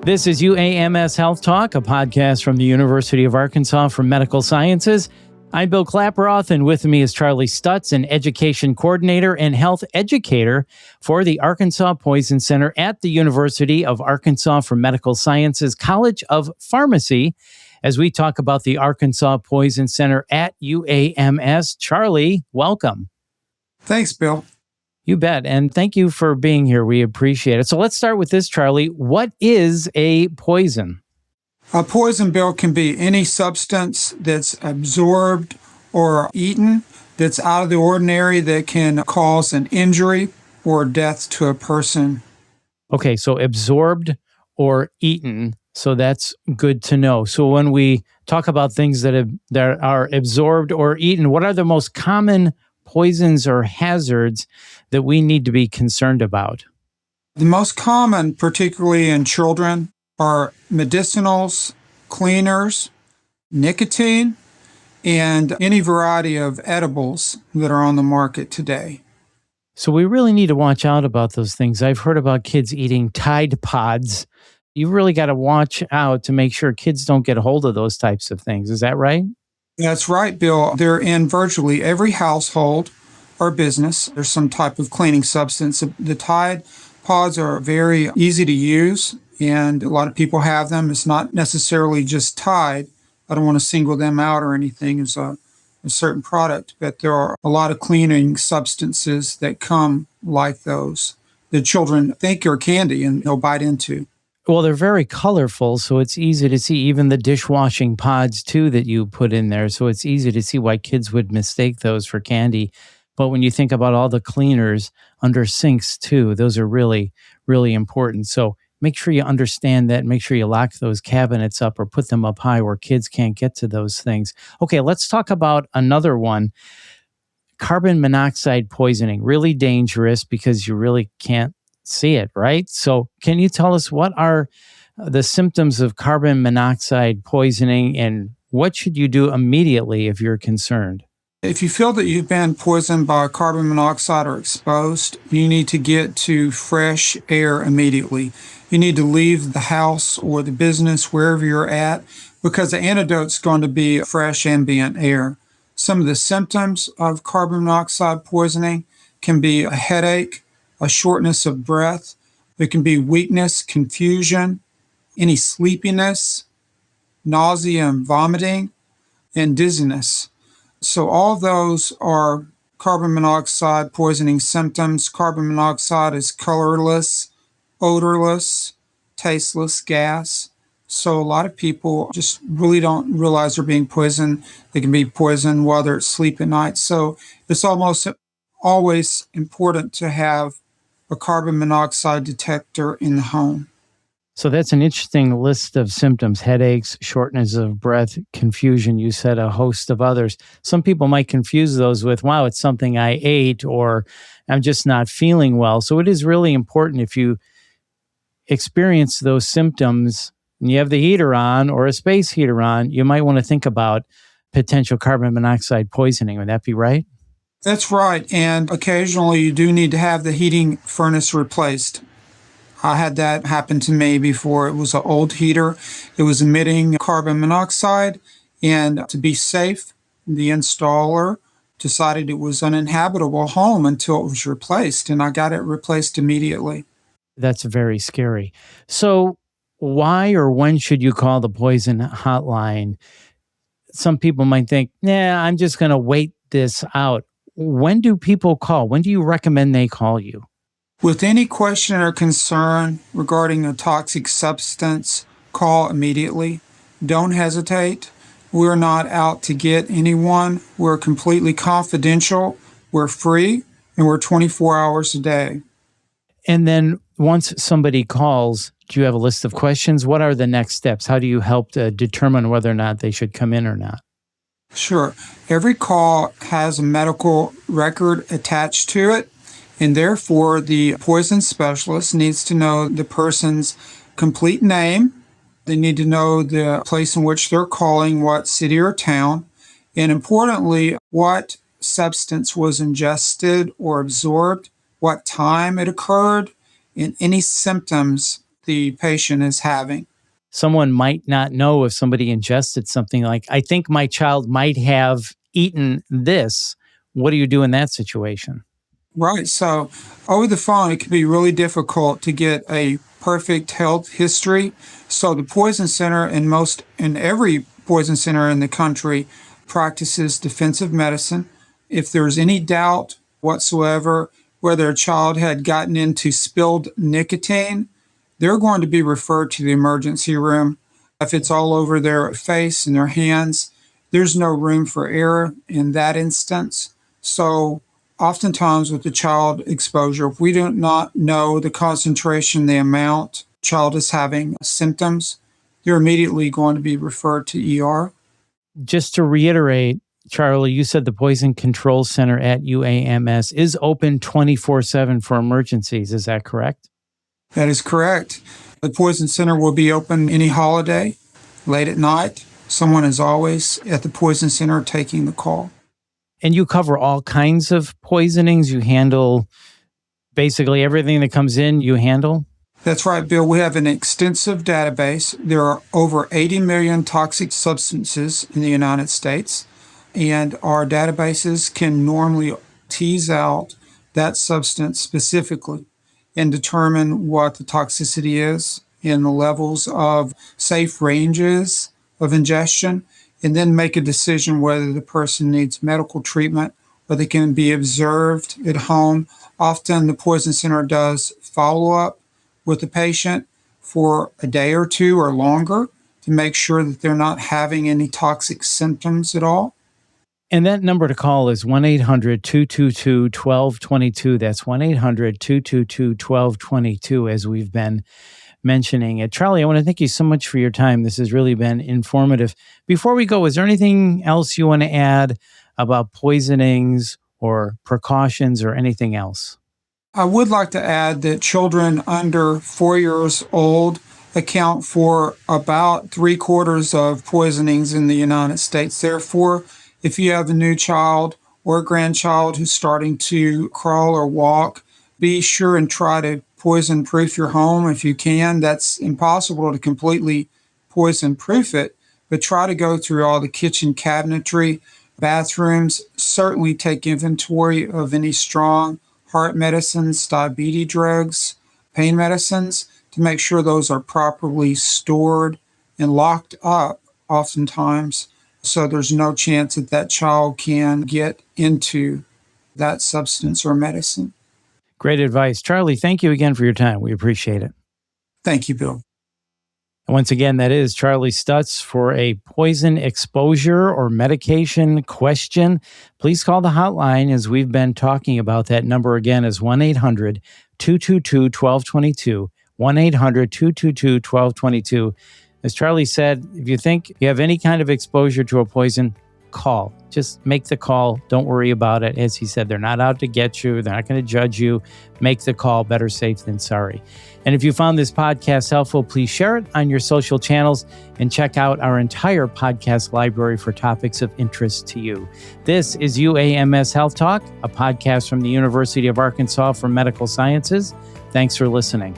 This is UAMS Health Talk, a podcast from the University of Arkansas for Medical Sciences. I'm Bill Klaproth, and with me is Charlie Stutz, an education coordinator and health educator for the Arkansas Poison Center at the University of Arkansas for Medical Sciences College of Pharmacy, as we talk about the Arkansas Poison Center at UAMS. Charlie, welcome. Thanks, Bill. You bet. And thank you for being here. We appreciate it. So let's start with this, Charlie. What is a poison? A poison, Bill, can be any substance that's absorbed or eaten that's out of the ordinary that can cause an injury or death to a person. Okay, so absorbed or eaten. So that's good to know. So when we talk about things that are absorbed or eaten, what are the most common poisons or hazards that we need to be concerned about? The most common, particularly in children, are medicinals, cleaners, nicotine, and any variety of edibles that are on the market today. So we really need to watch out about those things. I've heard about kids eating Tide Pods. You really got to watch out to make sure kids don't get a hold of those types of things. Is that right? That's right, Bill. They're in virtually every household or business. There's some type of cleaning substance. The Tide Pods are very easy to use, and a lot of people have them. It's not necessarily just Tide. I don't want to single them out or anything as a certain product, but there are a lot of cleaning substances that come like those that children think are candy and they'll bite into. Well, they're very colorful, so it's easy to see. Even the dishwashing pods, too, that you put in there. So it's easy to see why kids would mistake those for candy. But when you think about all the cleaners under sinks, too, those are really, really important. So make sure you understand that. Make sure you lock those cabinets up or put them up high where kids can't get to those things. Okay, let's talk about another one. Carbon monoxide poisoning, really dangerous because you really can't see it, right? So can you tell us what are the symptoms of carbon monoxide poisoning and what should you do immediately if you're concerned? If you feel that you've been poisoned by carbon monoxide or exposed, you need to get to fresh air immediately. You need to leave the house or the business, wherever you're at, because the antidote's going to be fresh ambient air. Some of the symptoms of carbon monoxide poisoning can be a headache, a shortness of breath. There can be weakness, confusion, any sleepiness, nausea and vomiting, and dizziness. So all those are carbon monoxide poisoning symptoms. Carbon monoxide is colorless, odorless, tasteless gas. So a lot of people just really don't realize they're being poisoned. They can be poisoned while they're asleep at night. So it's almost always important to have a carbon monoxide detector in the home. So that's an interesting list of symptoms: headaches, shortness of breath, confusion. You said a host of others. Some people might confuse those with, wow, it's something I ate, or I'm just not feeling well. So it is really important, if you experience those symptoms and you have the heater on or a space heater on, you might want to think about potential carbon monoxide poisoning. Would that be right? That's right. And occasionally you do need to have the heating furnace replaced. I had that happen to me before. It was an old heater. It was emitting carbon monoxide. And to be safe, the installer decided it was an uninhabitable home until it was replaced. And I got it replaced immediately. That's very scary. So why or when should you call the poison hotline? Some people might think, I'm just going to wait this out. When do people call? When do you recommend they call you? With any question or concern regarding a toxic substance, call immediately. Don't hesitate. We're not out to get anyone. We're completely confidential. We're free, and we're 24 hours a day. And then once somebody calls, do you have a list of questions? What are the next steps? How do you help to determine whether or not they should come in or not? Sure. Every call has a medical record attached to it, and therefore the poison specialist needs to know the person's complete name. They need to know the place in which they're calling, what city or town, and importantly, what substance was ingested or absorbed, what time it occurred, and any symptoms the patient is having. Someone might not know if somebody ingested something like, I think my child might have eaten this. What do you do in that situation? Right. So over the phone, it can be really difficult to get a perfect health history. So the Poison Center and every poison center in the country practices defensive medicine. If there's any doubt whatsoever whether a child had gotten into spilled nicotine, they're going to be referred to the emergency room. If it's all over their face and their hands, there's no room for error in that instance. So oftentimes with the child exposure, if we do not know the concentration, the amount child is having symptoms, they're immediately going to be referred to ER. Just to reiterate, Charlie, you said the Poison Control Center at UAMS is open 24/7 for emergencies. Is that correct? That is correct. The Poison Center will be open any holiday, late at night. Someone is always at the Poison Center taking the call. And you cover all kinds of poisonings. You handle basically everything that comes in, you handle? That's right, Bill. We have an extensive database. There are over 80 million toxic substances in the United States, and our databases can normally tease out that substance specifically and determine what the toxicity is in the levels of safe ranges of ingestion, and then make a decision whether the person needs medical treatment or they can be observed at home. Often the Poison Center does follow-up with the patient for a day or two or longer to make sure that they're not having any toxic symptoms at all. And that number to call is 1-800-222-1222. That's 1-800-222-1222, as we've been mentioning it. Charlie, I want to thank you so much for your time. This has really been informative. Before we go, is there anything else you want to add about poisonings or precautions or anything else? I would like to add that children under 4 years old account for about 3/4 of poisonings in the United States. Therefore, if you have a new child or a grandchild who's starting to crawl or walk, be sure and try to poison proof your home if you can. That's impossible to completely poison proof it, but try to go through all the kitchen cabinetry, bathrooms, certainly take inventory of any strong heart medicines, diabetes drugs, pain medicines, to make sure those are properly stored and locked up oftentimes, so there's no chance that that child can get into that substance or medicine. Great advice. Charlie, thank you again for your time. We appreciate it. Thank you, Bill. And once again, that is Charlie Stutz. For a poison exposure or medication question, please call the hotline, as we've been talking about. That number again is 1-800-222-1222, 1-800-222-1222. As Charlie said, if you think you have any kind of exposure to a poison, call. Just make the call. Don't worry about it. As he said, they're not out to get you. They're not going to judge you. Make the call. Better safe than sorry. And if you found this podcast helpful, please share it on your social channels and check out our entire podcast library for topics of interest to you. This is UAMS Health Talk, a podcast from the University of Arkansas for Medical Sciences. Thanks for listening.